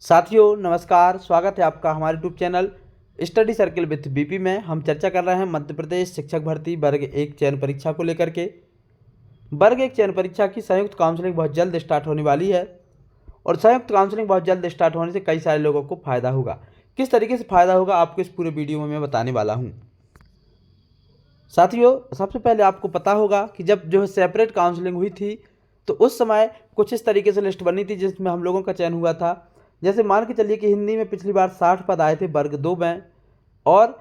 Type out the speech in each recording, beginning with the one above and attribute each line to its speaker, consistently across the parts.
Speaker 1: साथियों नमस्कार, स्वागत है आपका हमारे YouTube channel study circle with BP में। हम चर्चा कर रहे हैं मध्य प्रदेश शिक्षक भर्ती वर्ग एक चयन परीक्षा को लेकर के। वर्ग एक चयन परीक्षा की संयुक्त काउंसलिंग बहुत जल्द स्टार्ट होने वाली है और संयुक्त काउंसलिंग बहुत जल्द स्टार्ट होने से कई सारे लोगों को फ़ायदा होगा। किस तरीके से फ़ायदा होगा आपको इस पूरे वीडियो में मैं बताने वाला हूँ। साथियों सबसे पहले आपको पता होगा कि जब जो है सेपरेट काउंसलिंग हुई थी तो उस समय कुछ इस तरीके से लिस्ट बनी थी जिसमें हम लोगों का चयन हुआ था। जैसे मान के चलिए कि हिंदी में पिछली बार 60 पद आए थे वर्ग 2 में और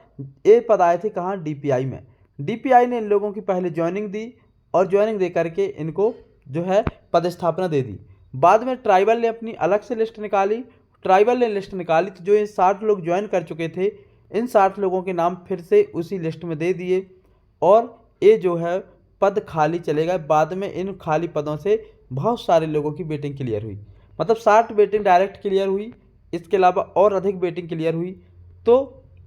Speaker 1: ये पद आए थे कहाँ, डीपीआई में। डीपीआई ने इन लोगों की पहले ज्वाइनिंग दी और ज्वाइनिंग दे करके इनको जो है पदस्थापना दे दी। बाद में ट्राइबल ने अपनी अलग से लिस्ट निकाली। ट्राइबल ने लिस्ट निकाली तो जो ये 60 लोग ज्वाइन कर चुके थे इन 60 लोगों के नाम फिर से उसी लिस्ट में दे दिए और ये जो है पद खाली चले गए। बाद में इन खाली पदों से बहुत सारे लोगों की वेटिंग क्लियर हुई, मतलब 60 वेटिंग डायरेक्ट क्लियर हुई, इसके अलावा और अधिक वेटिंग क्लियर हुई। तो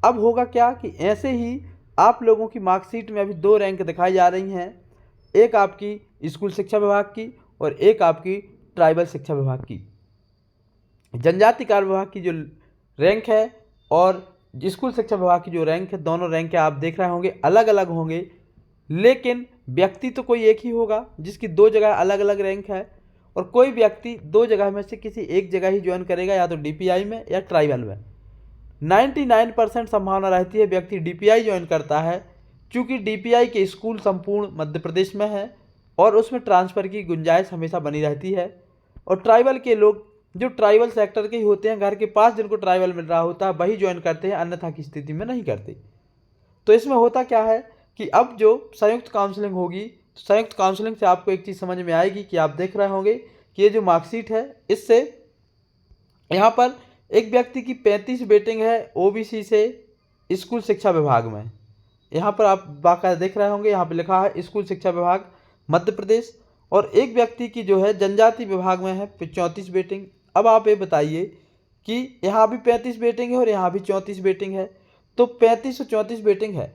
Speaker 1: अब होगा क्या कि ऐसे ही आप लोगों की मार्कशीट में अभी 2 रैंक दिखाई जा रही हैं, एक आपकी स्कूल शिक्षा विभाग की और एक आपकी ट्राइबल शिक्षा विभाग की। जनजाति कार्य विभाग की जो रैंक है और स्कूल शिक्षा विभाग की जो रैंक है, दोनों रैंक आप देख रहे होंगे अलग अलग होंगे, लेकिन व्यक्ति तो कोई एक ही होगा जिसकी 2 जगह अलग अलग रैंक है और कोई व्यक्ति 2 जगह में से किसी एक जगह ही ज्वाइन करेगा, या तो डीपीआई में या ट्राइबल में। 99% संभावना रहती है व्यक्ति डीपीआई ज्वाइन करता है, क्योंकि डीपीआई के स्कूल संपूर्ण मध्य प्रदेश में है और उसमें ट्रांसफ़र की गुंजाइश हमेशा बनी रहती है। और ट्राइबल के लोग जो ट्राइबल सेक्टर के ही होते हैं, घर के पास जिनको ट्राइबल मिल रहा होता है वही ज्वाइन करते हैं, अन्यथा की स्थिति में नहीं करते। तो इसमें होता क्या है कि अब जो संयुक्त काउंसलिंग होगी, संयुक्त काउंसलिंग से आपको एक चीज़ समझ में आएगी कि आप देख रहे होंगे कि ये जो मार्कशीट है इससे यहाँ पर एक व्यक्ति की 35 वेटिंग है ओबीसी से स्कूल शिक्षा विभाग में। यहाँ पर आप बाकायदा देख रहे होंगे, यहाँ पर लिखा है स्कूल शिक्षा विभाग मध्य प्रदेश, और एक व्यक्ति की जो है जनजाति विभाग में है 34 वेटिंग। अब आप ये बताइए कि यहाँ भी 35 वेटिंग है और यहाँ भी 34 वेटिंग है, तो 35 और 34 वेटिंग है।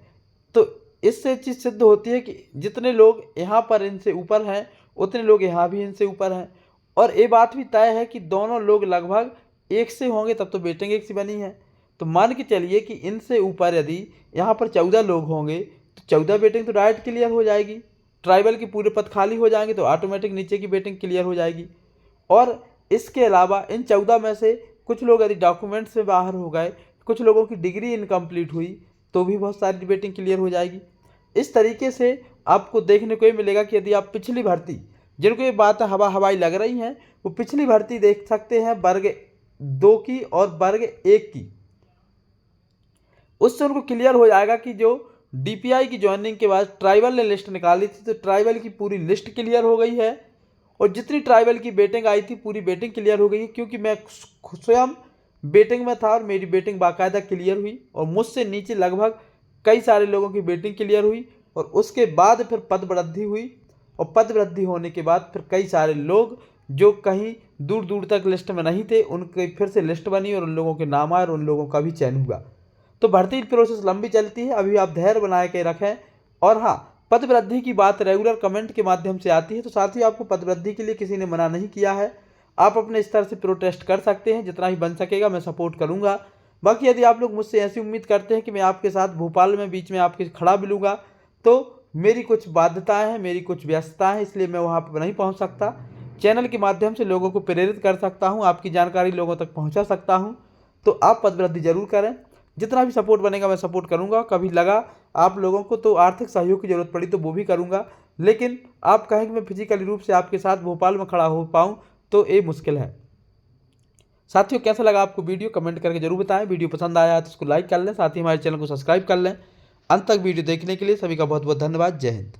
Speaker 1: तो इससे चीज़ सिद्ध होती है कि जितने लोग यहाँ पर इनसे ऊपर हैं उतने लोग यहाँ भी इनसे ऊपर हैं, और ये बात भी तय है कि दोनों लोग लगभग एक से होंगे तब तो वेटिंग एक सी बनी है। तो मान के चलिए कि इनसे ऊपर यदि यहाँ पर 14 लोग होंगे तो 14 वेटिंग तो डायरेक्ट क्लियर हो जाएगी। ट्राइबल के पूरे पद खाली हो जाएंगे तो ऑटोमेटिक नीचे की वेटिंग क्लियर हो जाएगी। और इसके अलावा इन 14 में से कुछ लोग यदि डॉक्यूमेंट से बाहर हो गए, कुछ लोगों की डिग्री इनकम्प्लीट हुई तो भी बहुत सारी वेटिंग क्लियर हो जाएगी। इस तरीके से आपको देखने को ये मिलेगा कि यदि आप पिछली भर्ती, जिनको ये बात हवाई लग रही हैं, वो पिछली भर्ती देख सकते हैं वर्ग 2 की और वर्ग 1 की। उससे उनको क्लियर हो जाएगा कि जो डीपीआई की ज्वाइनिंग के बाद ट्राइबल ने लिस्ट निकाली थी तो ट्राइबल की पूरी लिस्ट क्लियर हो गई है और जितनी ट्राइबल की वेटिंग आई थी पूरी वेटिंग क्लियर हो गई है। क्योंकि मैं स्वयं वेटिंग में था और मेरी वेटिंग बाकायदा क्लियर हुई और मुझसे नीचे लगभग कई सारे लोगों की वेटिंग क्लियर हुई और उसके बाद फिर पद वृद्धि हुई और पद वृद्धि होने के बाद फिर कई सारे लोग जो कहीं दूर दूर तक लिस्ट में नहीं थे उनकी फिर से लिस्ट बनी और उन लोगों के नाम आए और उन लोगों का भी चयन हुआ। तो भर्ती प्रोसेस लंबी चलती है, अभी आप धैर्य बनाए के रखें। और हाँ, पद वृद्धि की बात रेगुलर कमेंट के माध्यम से आती है, तो साथ ही आपको पद वृद्धि के लिए किसी ने मना नहीं किया है, आप अपने स्तर से प्रोटेस्ट कर सकते हैं, जितना ही बन सकेगा मैं सपोर्ट करूँगा। बाकी यदि आप लोग मुझसे ऐसी उम्मीद करते हैं कि मैं आपके साथ भोपाल में बीच में आपके खड़ा मिलूँगा, तो मेरी कुछ बाध्यताएं हैं, मेरी कुछ व्यस्तताएं हैं, इसलिए मैं वहाँ पर नहीं पहुँच सकता। चैनल के माध्यम से लोगों को प्रेरित कर सकता हूँ, आपकी जानकारी लोगों तक पहुँचा सकता हूँ, तो आप पद वृद्धि जरूर करें। जितना भी सपोर्ट बनेगा मैं सपोर्ट करूँगा। कभी लगा आप लोगों को तो आर्थिक सहयोग की ज़रूरत पड़ी तो वो भी करूँगा, लेकिन आप कहें कि मैं फिजिकली रूप से आपके साथ भोपाल में खड़ा हो पाऊँ तो ये मुश्किल है। साथियों कैसा लगा आपको वीडियो कमेंट करके जरूर बताएं। वीडियो पसंद आया तो इसको लाइक कर लें, साथ ही हमारे चैनल को सब्सक्राइब कर लें। अंत तक वीडियो देखने के लिए सभी का बहुत बहुत धन्यवाद। जय हिंद।